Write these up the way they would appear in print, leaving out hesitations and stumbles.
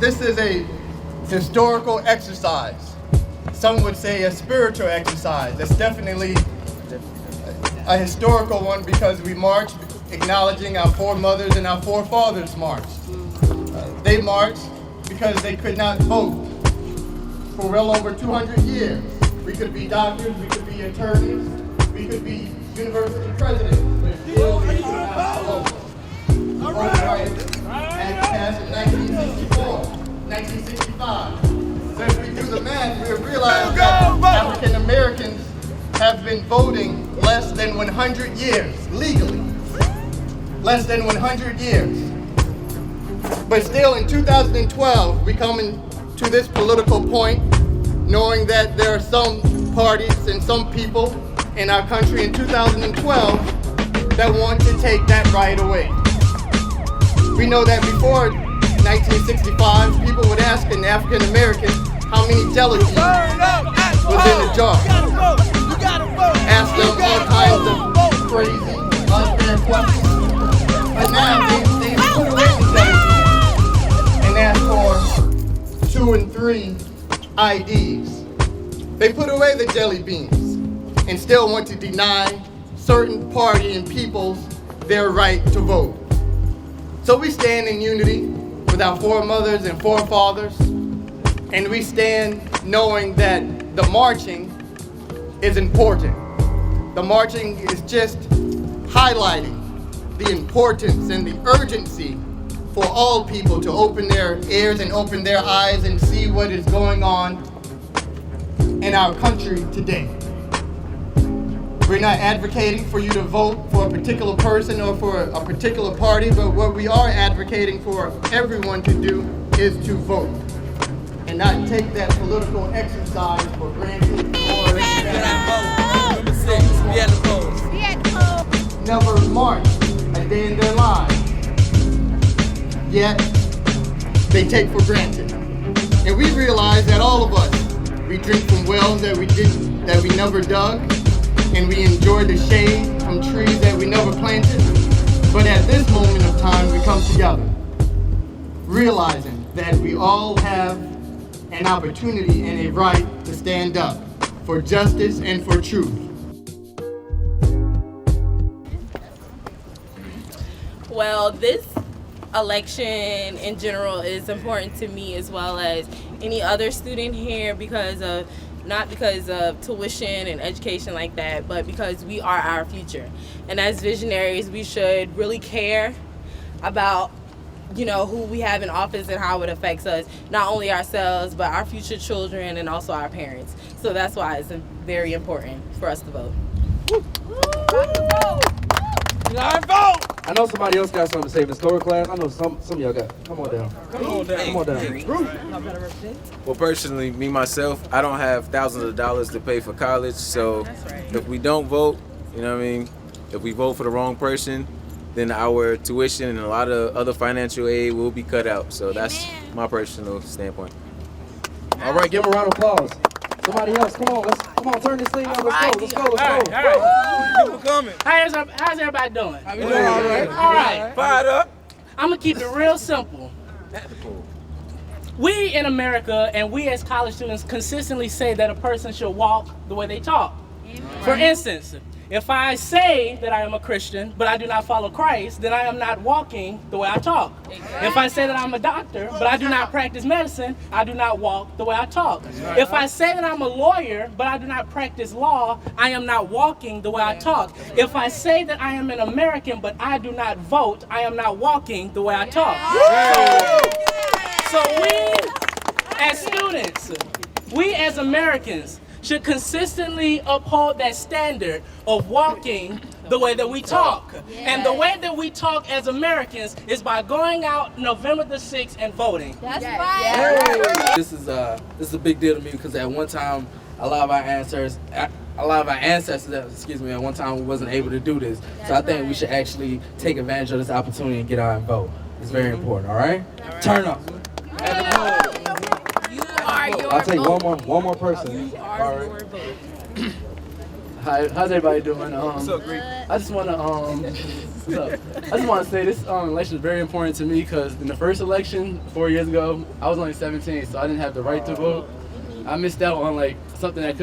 this is a historical exercise. Some would say a spiritual exercise. It's definitely a historical one because we march acknowledging our foremothers and our forefathers marched. They marched because they could not vote for well over 200 years. We could be doctors, we could be attorneys, we could be university presidents, but still we could not vote. Vote rights Act passed in 1964, 1965. So if we do the math, we realize that African Americans have been voting less than 100 years, legally. Less than 100 years. But still in 2012, we come to this political point knowing that there are some parties and some people in our country in 2012 that want to take that right away. We know that before 1965, people would ask an African American how many jelly beans was in the jar. Ask them all kinds of crazy, unfair questions. But now they put away the jelly beans and ask for 2 and 3 IDs. They put away the jelly beans and still want to deny certain party and peoples their right to vote. So we stand in unity with our foremothers and forefathers, and we stand knowing that the marching is important. The marching is just highlighting the importance and the urgency for all people to open their ears and open their eyes and see what is going on in our country today. We're not advocating for you to vote for a particular person or for a particular party, but what we are advocating for everyone to do is to vote and not take that political exercise for granted or never march a day in their lives, yet they take for granted. And we realize that all of us, we drink from wells that we never dug, and we enjoy the shade from trees that we never planted. But at this moment of time, we come together, realizing that we all have an opportunity and a right to stand up for justice and for truth. Well, this election in general is important to me as well as any other student here not because of tuition and education like that, but because we are our future. And as visionaries, we should really care about, who we have in office and how it affects us, not only ourselves, but our future children and also our parents. So that's why it's very important for us to vote. I know somebody else got something to say in the story class. I know some of y'all got. Come on down. Well, personally, me, myself, I don't have thousands of dollars to pay for college. So if we don't vote, if we vote for the wrong person, then our tuition and a lot of other financial aid will be cut out. So that's my personal standpoint. All right, give them a round of applause. Somebody else, come on, turn this thing on. Let's go. All right. People coming. How's everybody doing? We doing all right. All right. Fired up. I'm gonna keep it real simple. We in America and we as college students consistently say that a person should walk the way they talk. For instance, if I say that I am a Christian, but I do not follow Christ, then I am not walking the way I talk. Exactly. If I say that I'm a doctor, but I do not practice medicine, I do not walk the way I talk. Right. If I say that I'm a lawyer, but I do not practice law, I am not walking the way I talk. If I say that I am an American, but I do not vote, I am not walking the way I talk. So we as students, we as Americans, should consistently uphold that standard of walking the way that we talk. Yes. And the way that we talk as Americans is by going out November the 6th and voting. That's right. Hey. This is a big deal to me because at one time, a lot of our ancestors, at one time we wasn't able to do this. So I think we should actually take advantage of this opportunity and get out and vote. It's very important, all right? Turn up. You are your I'll take vote. one more person. You are your vote. Hi, how's everybody doing? What's up, Greek? I just want to what's up? I just want to say this election is very important to me because in the first election 4 years ago, I was only 17, so I didn't have the right to vote. I missed out on like something that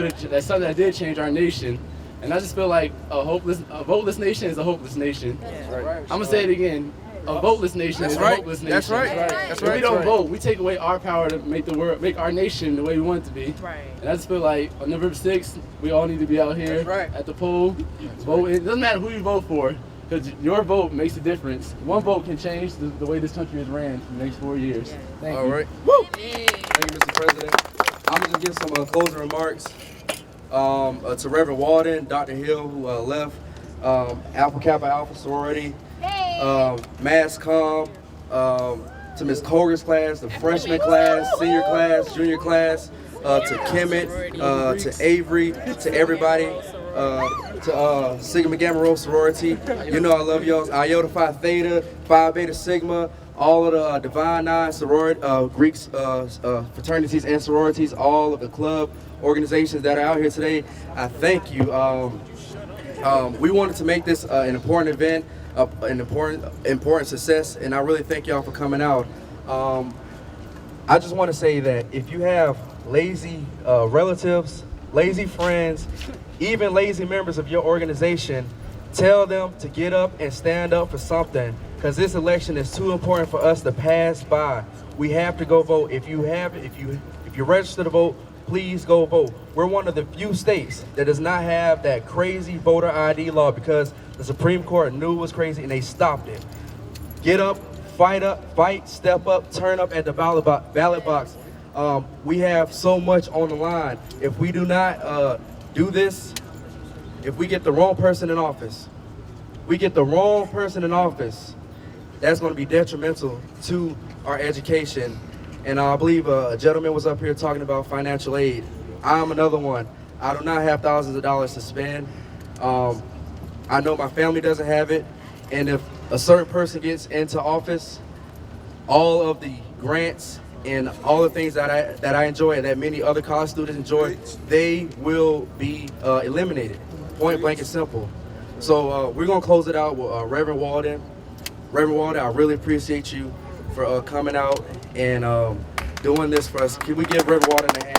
did change our nation, and I just feel like a voteless nation is a hopeless nation. I'm gonna say it again. A voteless nation is a hopeless nation. That's right. If we don't vote, we take away our power to make our nation the way we want it to be. Right. And I just feel like on November 6th, we all need to be out here at the poll, voting. It doesn't matter who you vote for, because your vote makes a difference. One vote can change the way this country is ran for the next 4 years. Thank you. All right. Woo! Thank you, Mr. President. I'm going to give some closing remarks to Reverend Walden, Dr. Hill, who left, Alpha Kappa Alpha sorority, Mass Comm, to Ms. Coger's class, the freshman class, senior class, junior class, to Kemet, to Avery, to everybody, to Sigma Gamma Rho sorority. You know I love y'all. Iota Phi Theta, Phi Beta Sigma, all of the Divine Nine sorority, Greeks, fraternities and sororities, all of the club organizations that are out here today. I thank you. We wanted to make this an important event, an important success, and I really thank y'all for coming out. I just want to say that if you have lazy relatives, lazy friends, even lazy members of your organization, tell them to get up and stand up for something, because this election is too important for us to pass by. We have to go vote. If you register to vote, please go vote. We're one of the few states that does not have that crazy voter ID law because the Supreme Court knew it was crazy and they stopped it. Get up, fight, step up, turn up at the ballot box. We have so much on the line. If we do not do this, if we get the wrong person in office, that's going to be detrimental to our education. And I believe a gentleman was up here talking about financial aid. I'm another one. I do not have thousands of dollars to spend. I know my family doesn't have it. And if a certain person gets into office, all of the grants and all the things that I enjoy and that many other college students enjoy, they will be eliminated. Point blank and simple. So we're going to close it out with Reverend Walden. Reverend Walden, I really appreciate you for coming out and doing this for us. Can we give Reverend Walden a hand?